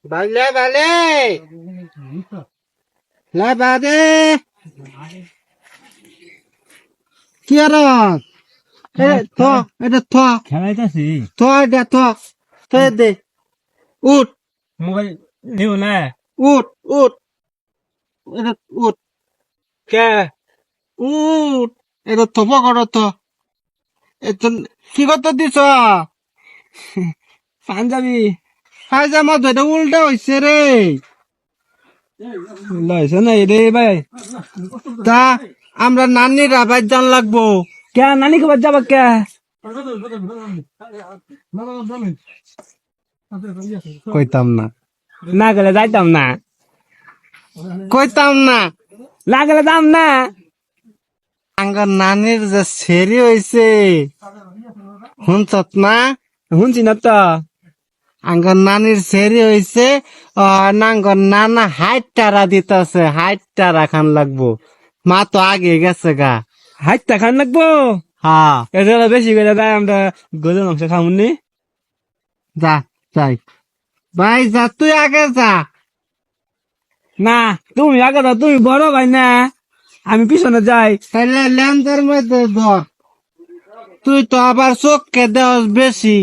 Vale, vale. La vale. কি আর এটা খেলাইতাছি এটা দে উঠ মোবাইল নিও না উঠ উঠ এটা উঠ কে উঠ এটা পকড় তো এটা কি করতে দিছ পাঞ্জাবি পায়জামা তো এটা উল্টা হয়েছে রে লইছে না রে ভাই তা আমরা নানির আবার জান লাগবো কে নানি খবর যাবা কে কইতাম না না গেলে যাইতাম না কইতাম না না গেলে দাম না আঙ্গার নানির যে সেরি হয়েছে শুনছত না শুনছি না তো আঙ্গার নানির সেরি হয়েছে নাঙ্গর নানা হাইট টারা দিতেছে হাইট টারা খান লাগবো মা তো আগে গেছে গা হাইটটা খান লাগবো হ্যাঁ এটা বেশি করে দেয় আমরা গরুর মাংস খামুনি যা যাই ভাই যা তুই আগে যা না তুমি আগে দাও তুমি বড় ভাই না আমি পিছনে যাই তাহলে ল্যান্ডের মধ্যে ধর তুই তো আবার চোখকে দেওয়াস বেশি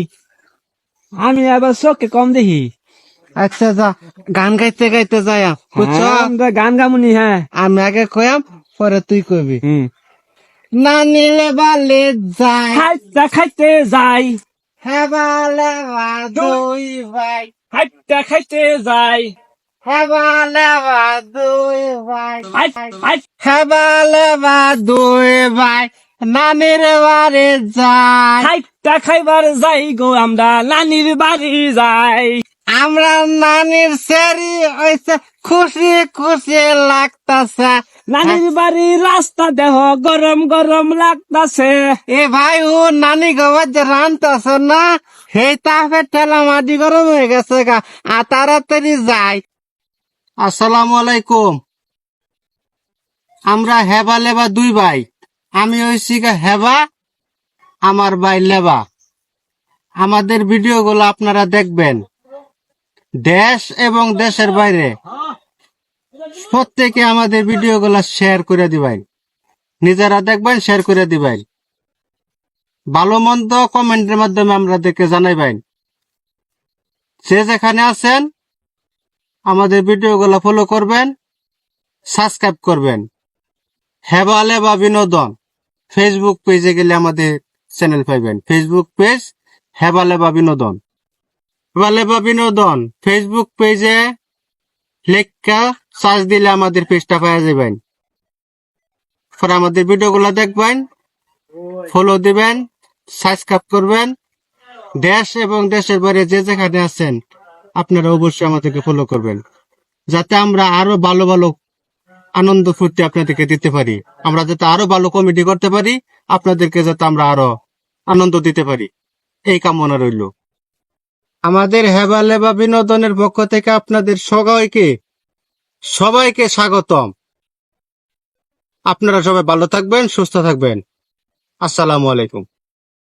আমি আবার চোখকে কম দেখি আচ্ছা যা গান গাইতে গাইতে যাই বুঝছ আমরা গান গামুনি হ্যাঁ আমি আগে কয়াম পরে তুই কবি না নিলে বালে যায় হাইটটা খাইতে যাই হেবালে দুই ভাই হাইটটা খাইতে যাই হেবালে দুই ভাই হাইট হাইট হেবালে দুই ভাই নানির বাড়ি যায় হাইটটা খাইবার যাই গো আমরা নানির বাড়ি যাই আমরা নানির সেরি হয়েছে খুশি খুশি লাগতাছে নানির বাড়ি রাস্তা দেহ গরম গরম লাগতাছে এ ভাই ও নানি গবার যে রানতাছে না সেই তাপে ঠেলা মাটি গরম হয়ে গেছে গা তাড়াতাড়ি যাই আসসালামু আলাইকুম আমরা হেবা লেবা দুই ভাই আমি হইছি গা হেবা আমার ভাই লেবা আমাদের ভিডিও গুলো আপনারা দেখবেন দেশ এবং দেশের বাইরে প্রত্যেকে আমাদের ভিডিও গুলা শেয়ার করে দিবেন নিজেরা দেখবেন শেয়ার করে দিবেন ভালো মন্দ কমেন্টের মাধ্যমে আমাদেরকে জানাইবেন যে যেখানে আছেন আমাদের ভিডিও গুলা ফলো করবেন সাবস্ক্রাইব করবেন হেবা লেবা বিনোদন ফেসবুক পেজে গেলে আমাদের চ্যানেল পাইবেন ফেসবুক পেজ হেবা লেবা বিনোদন হেবা লেবা বিনোদন ফেসবুক পেজে লেখা সার্চ দিলে আমাদের পেজটা পাওয়া যাবেন পরে আমাদের ভিডিওগুলো দেখবেন ফলো দিবেন সাবস্ক্রাইব করবেন দেশ এবং দেশের বাইরে যে যেখানে আছেন আপনারা অবশ্যই আমাদেরকে ফলো করবেন যাতে আমরা আরো ভালো ভালো আনন্দ ফুর্তি আপনাদেরকে দিতে পারি আমরা যাতে আরো ভালো কমেডি করতে পারি আপনাদেরকে যাতে আমরা আরো আনন্দ দিতে পারি এই কামনা রইল আমাদের হেবা লেবা বিনোদনের পক্ষ থেকে আপনাদের সবাইকে স্বাগতম আপনারা সবাই ভালো থাকবেন সুস্থ থাকবেন আসসালামু আলাইকুম